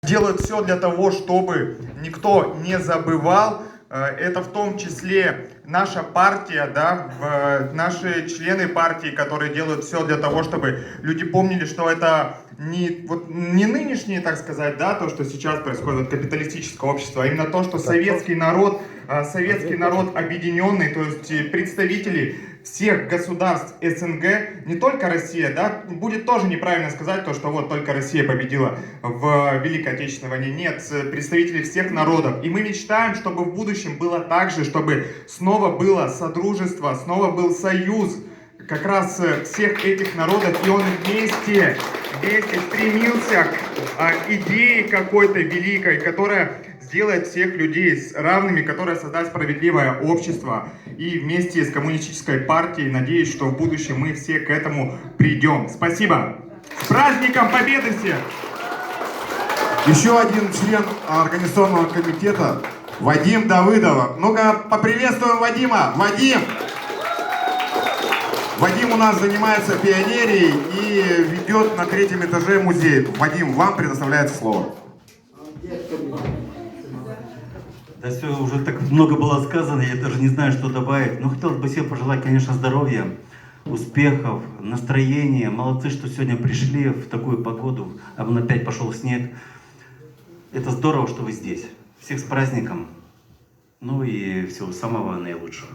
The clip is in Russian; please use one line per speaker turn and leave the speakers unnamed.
делают все для того, чтобы никто не забывал. Это в том числе наша партия, да, наши члены партии, которые делают все для того, чтобы люди помнили, что это не нынешнее, так сказать, да, то, что сейчас происходит, капиталистическое общество, а именно то, что советский народ объединенный, то есть представители всех государств СНГ, не только Россия, да, будет тоже неправильно сказать то, что вот только Россия победила в Великой Отечественной войне. Нет, представители всех народов. И мы мечтаем, чтобы в будущем было так же, чтобы снова было содружество, снова был союз как раз всех этих народов, и он вместе стремился к идее какой-то великой, которая сделает всех людей равными, которая создаст справедливое общество. И вместе с коммунистической партией, надеюсь, что в будущем мы все к этому придем. Спасибо! С праздником Победы всех!
Еще один член организационного комитета Вадим Давыдов. Ну-ка, поприветствуем Вадима! Вадим! Вадим у нас занимается пионерией и ведет на 3-м этаже музей. Вадим, вам предоставляется слово.
Да все, уже так много было сказано, я даже не знаю, что добавить. Но хотелось бы всем пожелать, конечно, здоровья, успехов, настроения. Молодцы, что сегодня пришли в такую погоду, а вон опять пошел снег. Это здорово, что вы здесь. Всех с праздником. Ну и всего самого наилучшего.